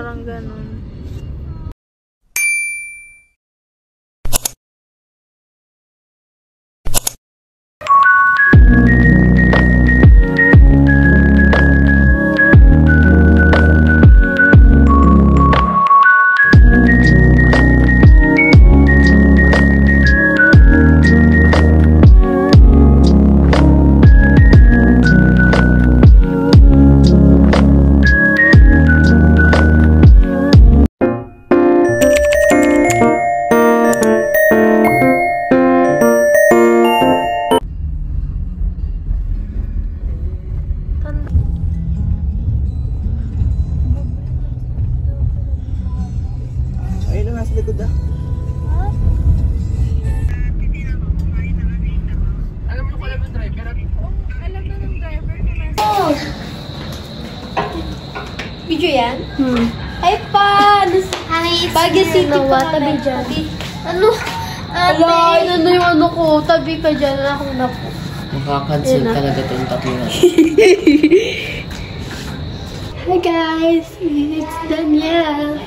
Parang ganun. Video yan? Ay pa! Baguio City pa tabi dyan. Ano? Ate? Ala, ano yung ano ko? Tabi ka dyan. Ako na po. Makakancel talaga itong tatlo na. Hi guys! It's Danielle.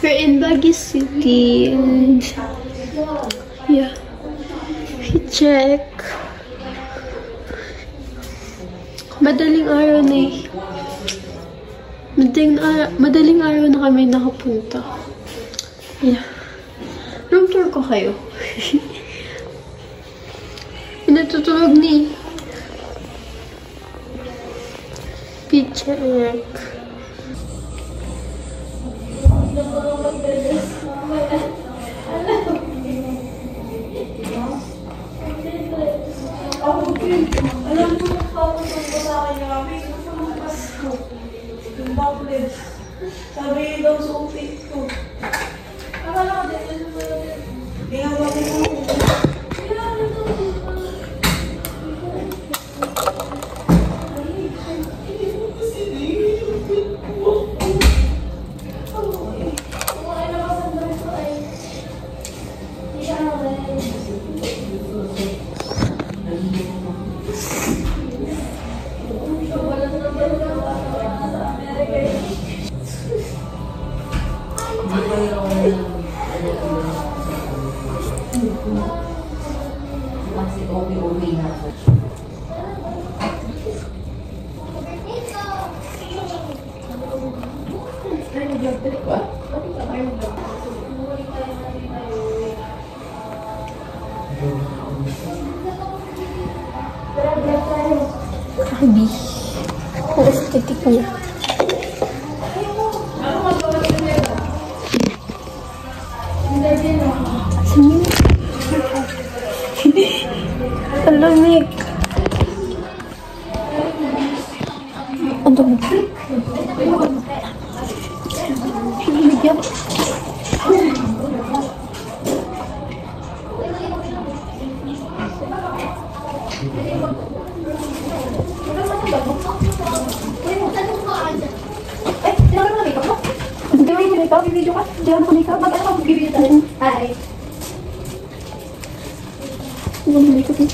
We're in Baguio City. And yeah. Check. Madaling araw na eh. Madaling araw na kami nakapunta. Yeah. Room tour ko kayo. Pinatutulog ni Picture. Sabi daw sa office ko. Akala ko din. Kaya wala ko. Grabe. Ang aesthetic niya. Ang lamig. Ang dami. Bigyan. Video ka? Diyan ko makeup. Magkano ka bibili tayo? Hi. Bumili ko din.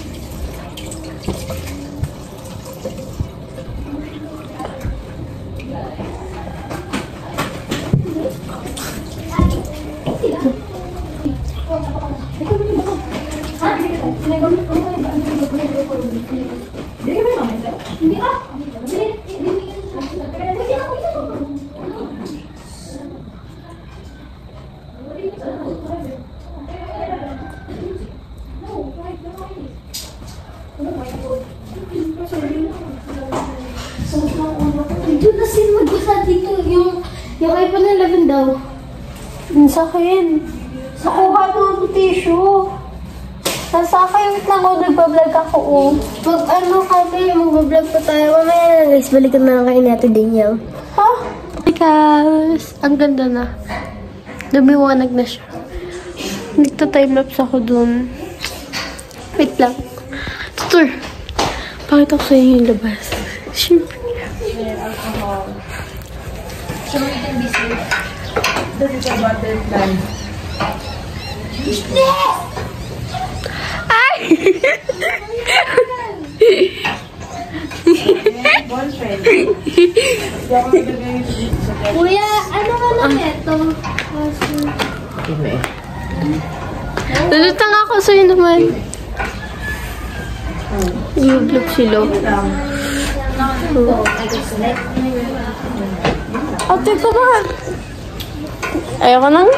Doon na sin magbasa dito yung iPhone 11 daw. Sa akin. Nakuha mo ang tissue. Nasa akin lang ako, nagpa-vlog ako. Pag ano kami, mag-vlog pa tayo. Mamaya na guys, balikan na lang kayo ni Ate Danielle. Ha? Hi guys! Ang ganda na. Dumiwanag na siya. Nagta-timelapse ako dun. Wait lang. Tutor! Pakita ko sa inyo yung labas. Siyempre. Alcohol. So we can be safe. This is a butterfly. Ay! Ballpen. Hindi ako nagagay sa ballpen. Kuya, ano ka lang ito? Hindi. Lulutang ako sa'yo naman. Yublog sila. Ate ko ba? Ayoko nang.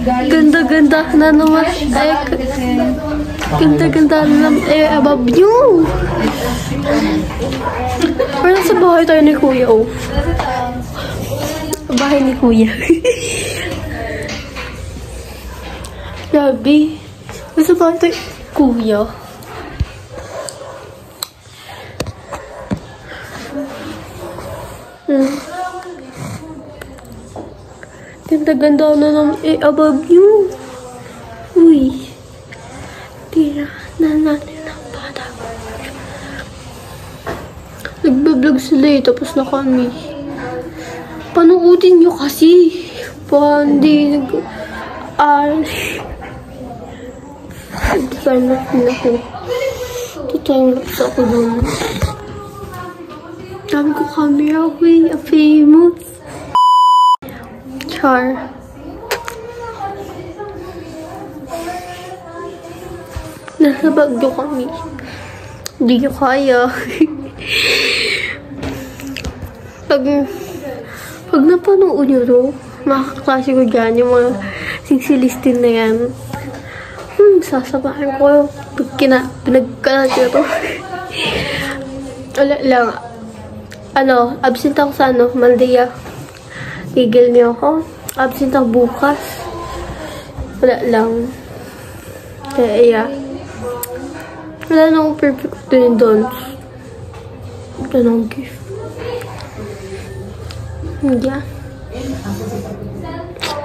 Ganda-ganda na naman. Ay, ganda-ganda na naman. Eh, above you. Parang sa bahay tayo ni Kuya, oh. Bahay ni Kuya. Grabe. Sa bahay tayo ni Kuya. Ganda-ganda na naman. Eh, above you. Uy. Tira na natin ang bata. Nagbablog sila eh, tapos na kami. Panuutin nyo kasi. Hindi time lapse ako. Time lapse ako dun. Sabi ko, camera way, a famous. Char. Nasa Bagyo kami. Hindi nyo kaya. Pag napanood nyo to, makaklase ko dyan, yung mga singsilistin na yan. Sasabahan ko pag pinagkalat nyo to. Wala lang. Absent ako sa Monday. Tigil niyo ako. Absent ako bukas. Wala lang. Kaya, wala na akong perfect attendance. Wala na akong gift. Hindi.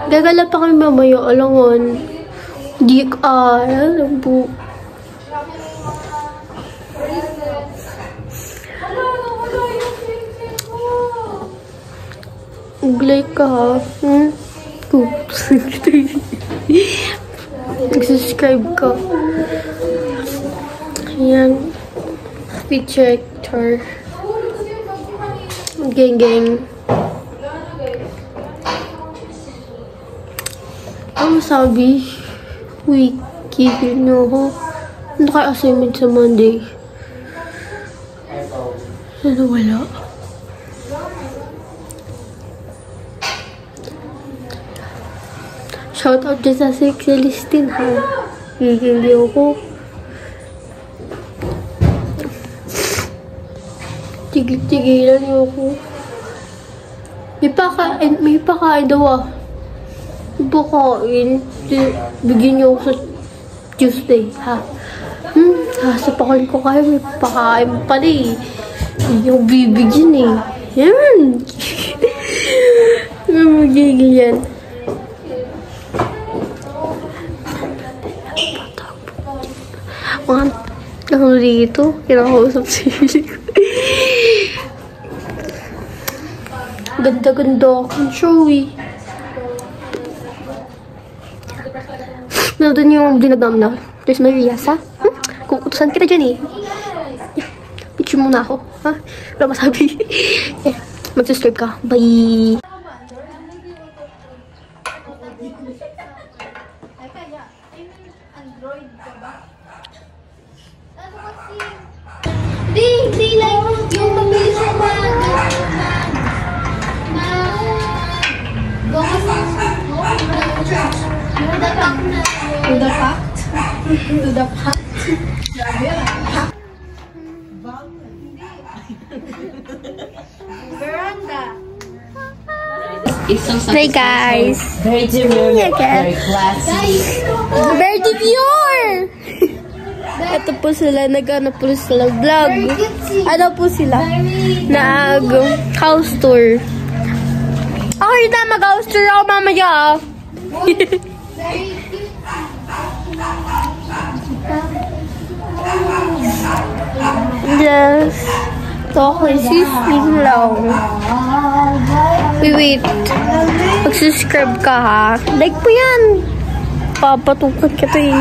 Gagala pa kami mamaya. Alangon. Di ka. Alam po. Like ka ha. Oops. Nag-subscribe ka. Ayan. Rejector. Gang. Ang sabi, uy, kikil nyo ako. Ano kayo assignment sa Monday? Ano wala? Shout out dyan sa sexualistin ha. Gigili ako. Tigil-tigilan niyo ako. May pakain daw ah. Pakain. Bigyan niyo ako sa Tuesday ha. Sasapakan ko kayo. May pakain pala eh. Hindi niyo bibigyan eh. Yan. Magigil yan. Ako dito, kinakausap sila. Ganda-ganda akong show eh. Doon yung dinagam na. There's Marias ha? Kukutusan kita dyan eh. Picture muna ako. Ha? Wala masabi. Mag-subscribe ka. Bye! Hindi lang yung mabilis na To the fact. Veranda. Hey guys. Very demure, very classy. Very demure. Ito po sila, nag-ano po sila, vlog. Ano po sila? Nag-house tour. Ako yun na, mag-house tour ako mamaya. Yes. Chocolate sisling lang. Wait. Mag-subscribe ka ha. Like po yan. Papatukan kita eh.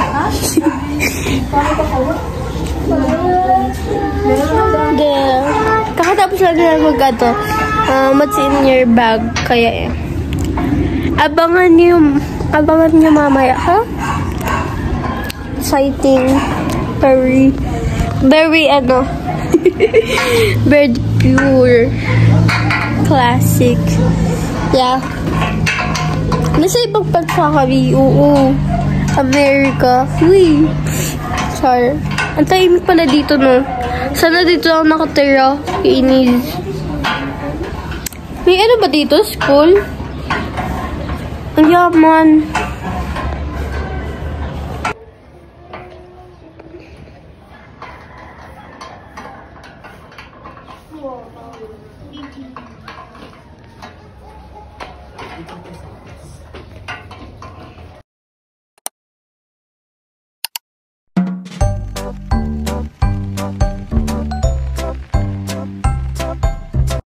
Kakatapos lang nila mag-ato. What's in your bag? Kaya eh. Abangan niyo mamaya ha? Exciting. Very very pure. Classic. Yeah. Nasa ibang bansa kami. Oo. America. Uy. Sorry. Ang tahimik pala dito, no? Sana dito lang nakatira. Inis. May ano ba dito? School? Ang yaman. Wow.